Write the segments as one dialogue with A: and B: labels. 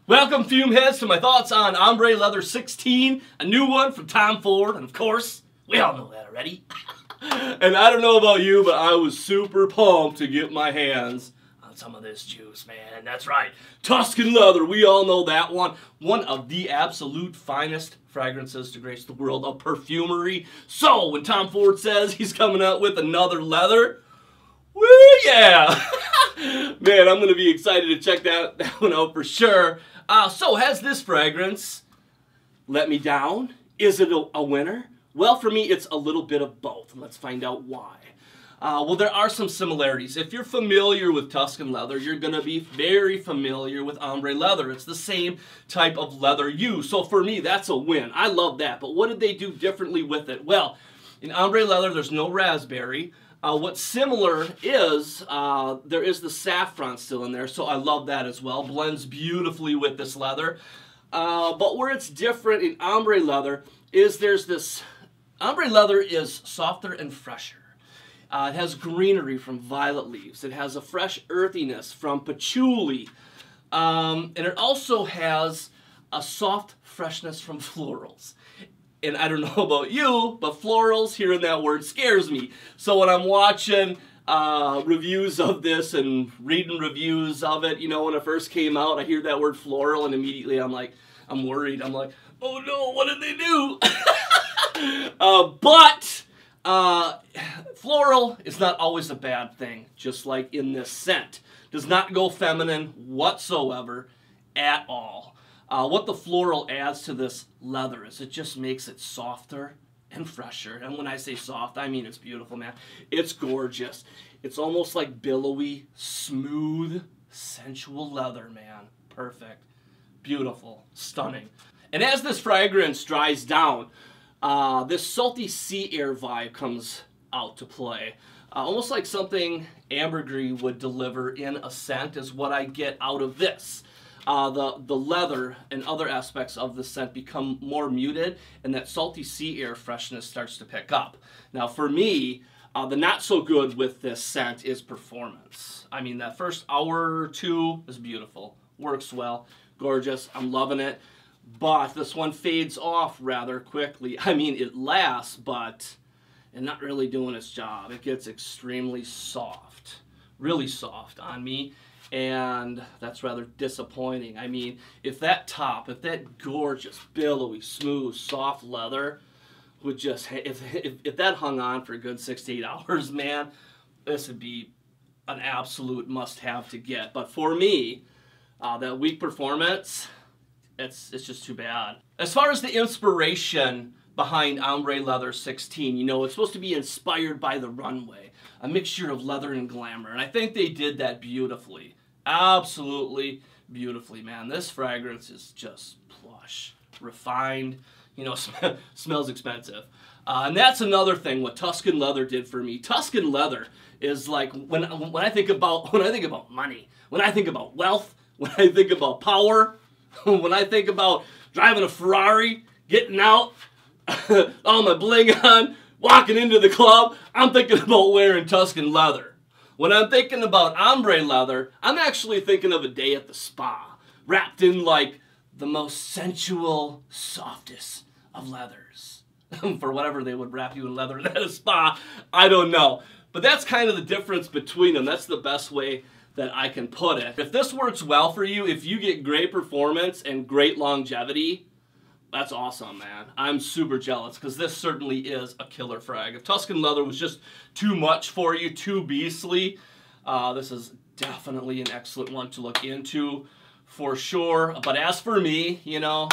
A: Welcome, fume heads, to my thoughts on Ombre Leather 16, a new one from Tom Ford, and of course, we all know that already. And I don't know about you, but I was super pumped to get my hands on some of this juice, man. That's right, Tuscan Leather, we all know that one. One of the absolute finest fragrances to grace the world of perfumery. So, when Tom Ford says he's coming out with another leather, woo yeah! Man, I'm going to be excited to check that one out for sure. So, has this fragrance let me down? Is it a winner? Well, for me, it's a little bit of both. Let's find out why. Well, there are some similarities. If you're familiar with Tuscan leather, you're going to be very familiar with Ombre leather. It's the same type of leather used. So for me, that's a win. I love that. But what did they do differently with it? Well, in Ombre leather, there's no raspberry. What's similar is there is the saffron still in there, so I love that as well. Blends beautifully with this leather. But where it's different in Ombre leather is there's this... Ombre leather is softer and fresher. It has greenery from violet leaves. It has a fresh earthiness from patchouli. And it also has a soft freshness from florals. And I don't know about you, but florals, hearing that word scares me. So when I'm watching reviews of this and reading reviews of it, you know, when it first came out, I hear that word floral and immediately I'm like, I'm worried. I'm like, oh no, what did they do? But floral is not always a bad thing, just like in this scent. Does not go feminine whatsoever at all. What the floral adds to this leather is it just makes it softer and fresher. And when I say soft, I mean it's beautiful, man. It's gorgeous. It's almost like billowy, smooth, sensual leather, man. Perfect. Beautiful. Stunning. And as this fragrance dries down, this salty sea air vibe comes out to play. Almost like something ambergris would deliver in a scent is what I get out of this. The leather and other aspects of the scent become more muted, and that salty sea air freshness starts to pick up. Now for me, the not so good with this scent is performance. I mean, that first hour or two is beautiful. Works well. Gorgeous. I'm loving it. But this one fades off rather quickly. I mean, it lasts, but it's not really doing its job. It gets extremely soft, really soft on me, and that's rather disappointing. I mean, if that gorgeous, billowy, smooth, soft leather would just, if that hung on for a good 6 to 8 hours, man, this would be an absolute must-have to get. But for me, that weak performance, it's just too bad. As far as the inspiration behind Ombre Leather 16, you know, it's supposed to be inspired by the runway, a mixture of leather and glamour, and I think they did that beautifully. Absolutely beautifully, man. This fragrance is just plush, refined, you know, smells expensive. And that's another thing what Tuscan Leather did for me. Tuscan Leather is like, when I think about money, when I think about wealth, when I think about power, when I think about driving a Ferrari, getting out, all my bling on, walking into the club, I'm thinking about wearing Tuscan leather. When I'm thinking about Ombre leather, I'm actually thinking of a day at the spa, wrapped in like the most sensual, softest of leathers. For whatever they would wrap you in leather at a spa, I don't know. But that's kind of the difference between them. That's the best way that I can put it. If this works well for you, if you get great performance and great longevity, that's awesome, man. I'm super jealous because this certainly is a killer frag. If Tuscan Leather was just too much for you, too beastly, this is definitely an excellent one to look into for sure. But as for me, you know,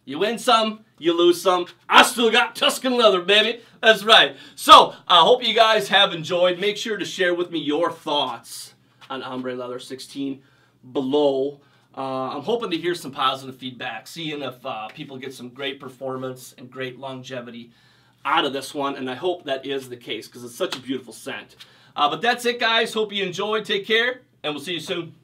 A: you win some, you lose some. I still got Tuscan Leather, baby. That's right. So, I hope you guys have enjoyed. Make sure to share with me your thoughts on Ombre Leather 16 below. I'm hoping to hear some positive feedback, seeing if people get some great performance and great longevity out of this one, and I hope that is the case because it's such a beautiful scent. But that's it, guys. Hope you enjoyed. Take care, and we'll see you soon.